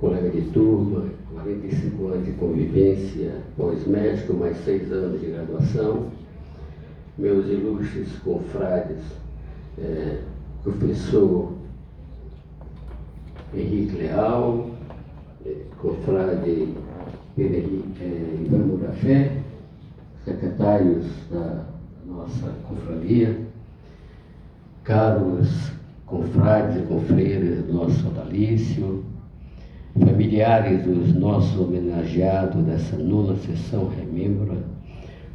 colega de turma, 45 anos de convivência, pós-médico, mais 6 anos de graduação, meus ilustres confrades, professor Henrique Leal, confrade Pedro Henrique Ivan da Fé, secretários da nossa confraria, caros confrades e confreiras do nosso sodalício, familiares dos nossos homenageados dessa 9ª sessão Remembra,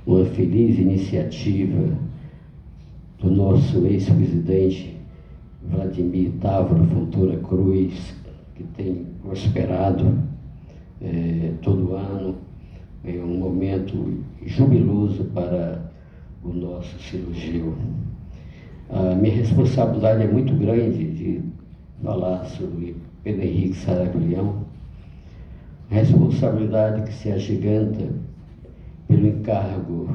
uma feliz iniciativa do nosso ex-presidente Vladimir Távora Fontoura Cruz, que tem prosperado todo ano, em um momento jubiloso para o nosso cirurgião. A minha responsabilidade é muito grande de falar sobre Pedro Henrique Saraiva Leão, responsabilidade que se agiganta pelo encargo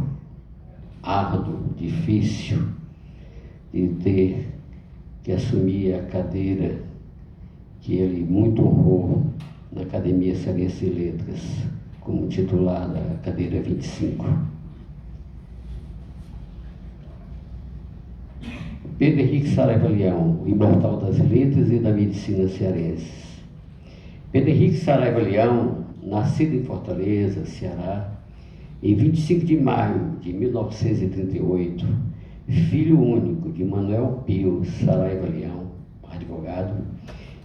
árduo, difícil, de ter que assumir a cadeira que ele muito honrou na Academia Cearense de Letras, como titular da cadeira 25. Pedro Henrique Saraiva Leão, o imortal das letras e da medicina cearenses. Pedro Henrique Saraiva Leão, nascido em Fortaleza, Ceará, em 25 de maio de 1938, filho único de Manuel Pio Saraiva Leão, advogado,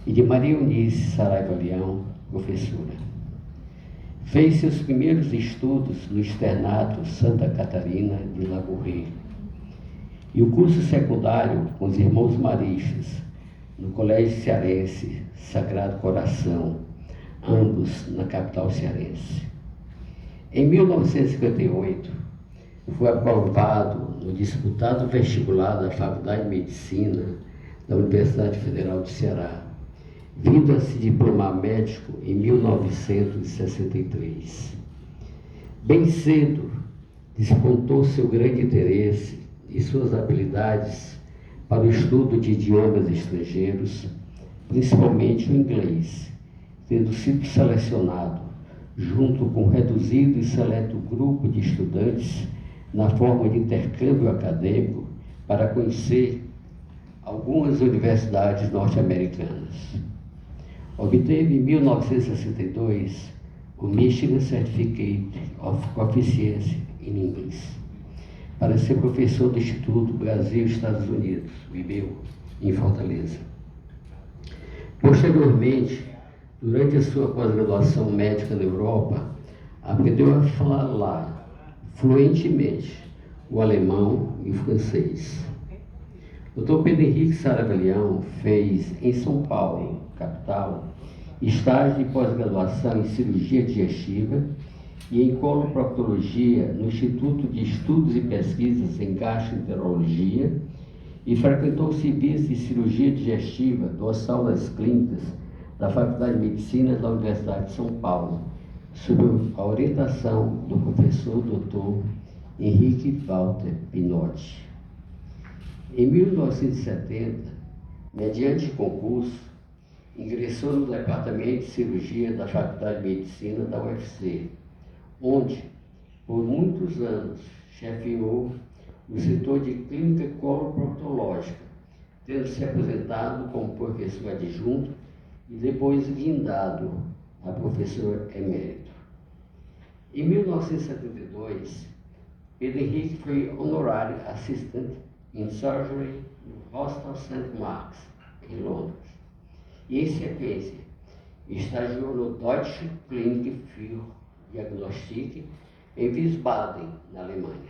e de Maria Eunice Saraiva Leão, professora. Fez seus primeiros estudos no externato Santa Catarina de Lagouré e o curso secundário com os irmãos maristas no Colégio Cearense Sagrado Coração, ambos na capital cearense. Em 1958, foi aprovado no disputado vestibular da Faculdade de Medicina da Universidade Federal do Ceará, vindo a se diplomar médico em 1963. Bem cedo, despontou seu grande interesse e suas habilidades para o estudo de idiomas estrangeiros, principalmente o inglês, tendo sido selecionado, junto com um reduzido e seleto grupo de estudantes, na forma de intercâmbio acadêmico, para conhecer algumas universidades norte-americanas. Obteve em 1962 o Michigan Certificate of Proficiency in English, para ser professor do Instituto Brasil-Estados Unidos, o IBEU, em Fortaleza. Posteriormente, durante a sua pós-graduação médica na Europa, aprendeu a falar fluentemente o alemão e o francês. O Dr. Pedro Henrique Saraiva Leão fez, em São Paulo, capital, estágio de pós-graduação em cirurgia digestiva e em coloproctologia no Instituto de Estudos e Pesquisas em Gastroenterologia e frequentou o serviço de cirurgia digestiva do Hospital das Clínicas da Faculdade de Medicina da Universidade de São Paulo, sob a orientação do professor Dr. Henrique Walter Pinotti. Em 1970, mediante concurso, ingressou no Departamento de Cirurgia da Faculdade de Medicina da UFC, onde, por muitos anos, chefiou o setor de clínica coloproctológica, tendo se aposentado como professor adjunto e depois guindado a professor emérito. Em 1972, Pedro Henrique foi honorary assistant in surgery no Hospital St. Mark's, em Londres, e, em sequência, estagiou no Deutsche Klinik für Diagnostik em Wiesbaden, na Alemanha.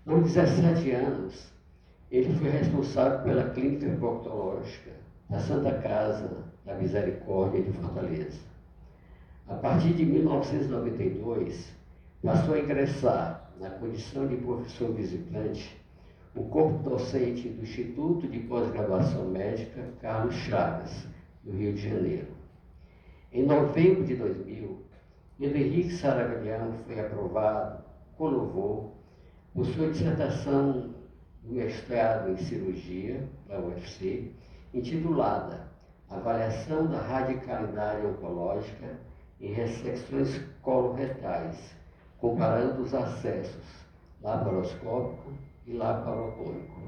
Com 17 anos, ele foi responsável pela clínica proctológica da Santa Casa da Misericórdia de Fortaleza. A partir de 1992, passou a ingressar na condição de professor visitante o corpo docente do Instituto de Pós-Graduação Médica Carlos Chagas, do Rio de Janeiro. Em novembro de 2000, Pedro Henrique Saraiva Leão foi aprovado, com louvor, por sua dissertação do mestrado em cirurgia da UFC, intitulada avaliação da radicalidade oncológica em ressecções coloretais, comparando os acessos laparoscópico e laparotômico.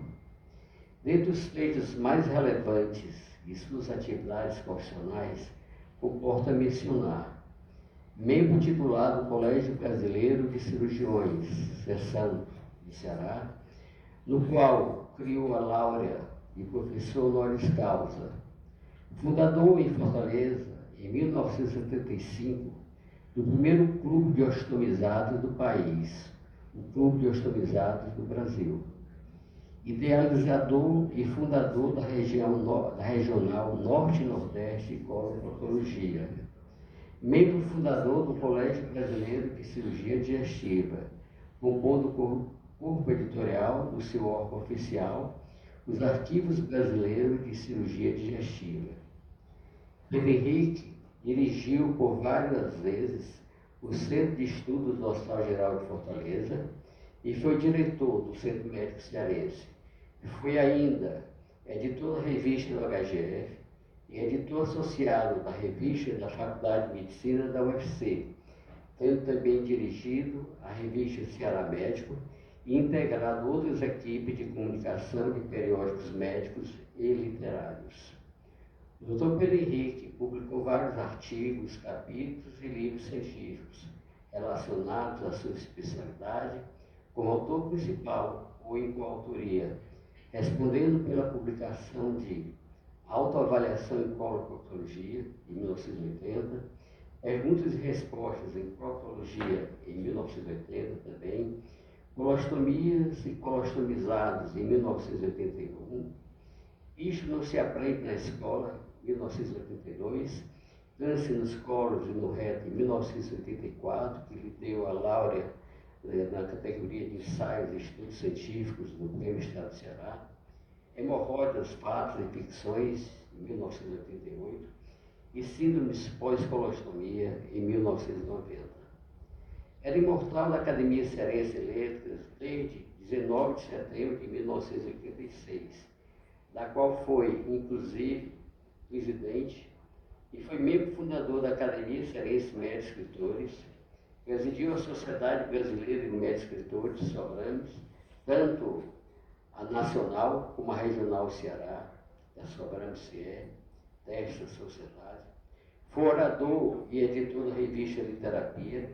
Dentre os feitos mais relevantes de suas atividades profissionais, comporta mencionar membro titular do Colégio Brasileiro de Cirurgiões, seção de Ceará, no qual criou a laurea de professor honoris causa. Fundador em Fortaleza, em 1975, do primeiro clube de ostomizados do país, o Clube de Ostomizados do Brasil. Idealizador e fundador da Regional Norte e Nordeste de Coloproctologia. Membro fundador do Colégio Brasileiro de Cirurgia Digestiva, compondo o corpo editorial do seu órgão oficial, os Arquivos Brasileiros de Cirurgia Digestiva. Pedro Henrique dirigiu por várias vezes o Centro de Estudos do Hospital Geral de Fortaleza e foi diretor do Centro Médico Cearense. Foi ainda editor da revista do HGF e editor associado da revista da Faculdade de Medicina da UFC, tendo também dirigido a revista Ceará Médico e integrado outras equipes de comunicação de periódicos médicos e literários. O Dr. Pedro Henrique publicou vários artigos, capítulos e livros científicos relacionados à sua especialidade, como autor principal ou em coautoria, respondendo pela publicação de Autoavaliação em Coloproctologia, em 1980, Perguntas e Respostas em Proctologia, em 1980 também, Colostomias e Colostomizados, em 1981, Isto Não Se Aprende na Escola, 1982, Câncer nos Colos e no Reto, em 1984, que lhe deu a laurea na categoria de ensaios e estudos científicos do Prêmio Estado do Ceará, Hemorroidas, Partos e Infecções, em 1988, e Síndromes Pós-Colostomia, em 1990. Era imortal da Academia Cearense de Letras desde 19 de setembro de 1986, da qual foi, inclusive, presidente e foi membro fundador da Academia Cearense de Médicos Escritores, presidiu a Sociedade Brasileira de Médicos Escritores, Sobrames, tanto a nacional como a regional Ceará, da Sobrames CE, desta sociedade. Foi orador e editor da revista Literapia,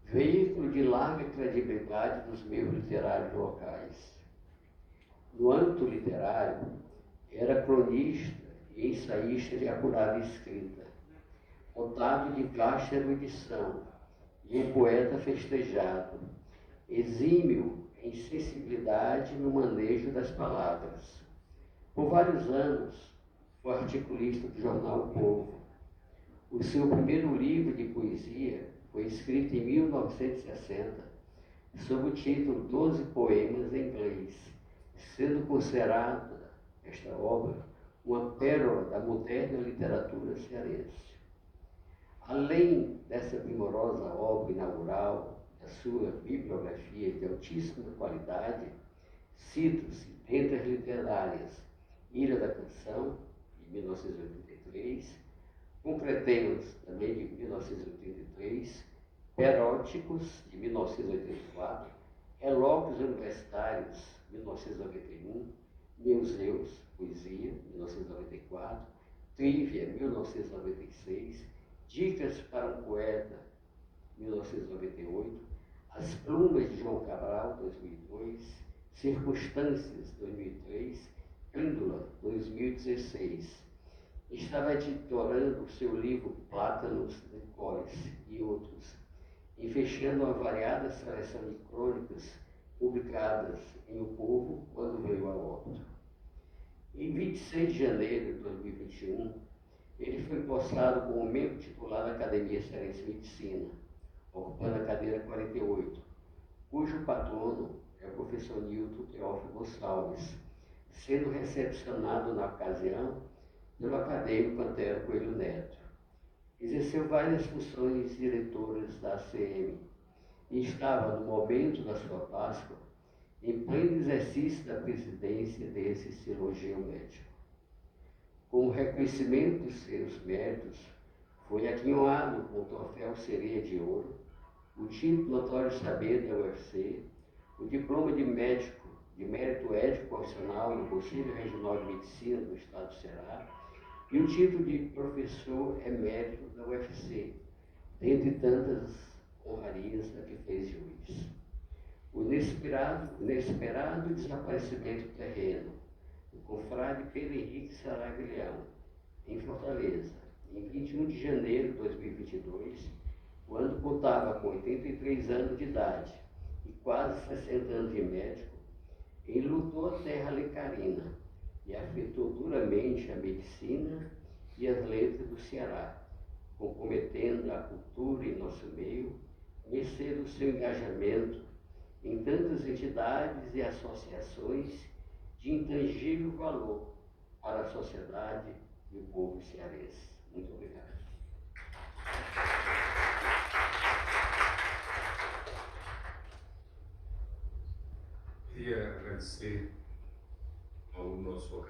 veículo de larga credibilidade dos meios literários locais. No âmbito literário, era cronista e ensaísta de apurada escrita, Otávio de vasta erudição e um poeta festejado, exímio em sensibilidade no manejo das palavras. Por vários anos, foi articulista do jornal O Povo. O seu primeiro livro de poesia foi escrito em 1960, sob o título 12 Poemas em Inglês, sendo considerada esta obra uma pérola da moderna literatura cearense. Além dessa primorosa obra inaugural, da sua bibliografia de altíssima qualidade, citam-se, dentre as literárias, Ilha da Canção, de 1983, Concretemos, também de 1983, Peróticos, de 1984, Relóquios Universitários, 1991, Museus, Poesia, 1994, Trívia, 1996, Dicas para um Poeta, 1998, As Plumas de João Cabral, 2002, Circunstâncias, 2003, Píndula, 2016. Estava editorando o seu livro Plátanos, Licores e outros, e fechando uma variada seleção de crônicas publicadas em O Povo quando veio a óbito. Em 26 de janeiro de 2021, ele foi postado como membro titular da Academia Cearense de Medicina, ocupando a cadeira 48, cujo patrono é o professor Nilton Teófilo Gonçalves, sendo recepcionado na ocasião pelo acadêmico Antero Coelho Neto. Exerceu várias funções diretoras da ACM e estava, no momento da sua Páscoa, em pleno exercício da presidência desse cirurgião médico. Como reconhecimento de seus méritos, foi aquinhoado com o troféu Sereia de Ouro, o título Notório Saber da UFC, o diploma de médico de mérito ético profissional do Conselho Regional de Medicina do Estado do Ceará e o título de professor emérito da UFC, dentre tantas honrarias a que fez juiz. O inesperado desaparecimento terreno do confrade Pedro Henrique Saraiva Leão, em Fortaleza, em 21 de janeiro de 2022, quando contava com 83 anos de idade e quase 60 anos de médico, enlutou a terra alecarina e afetou duramente a medicina e as letras do Ceará, comprometendo a cultura em nosso meio, mercê do seu engajamento em tantas entidades e associações de intangível valor para a sociedade e o povo cearense. Muito obrigado. Queria agradecer ao nosso acadêmico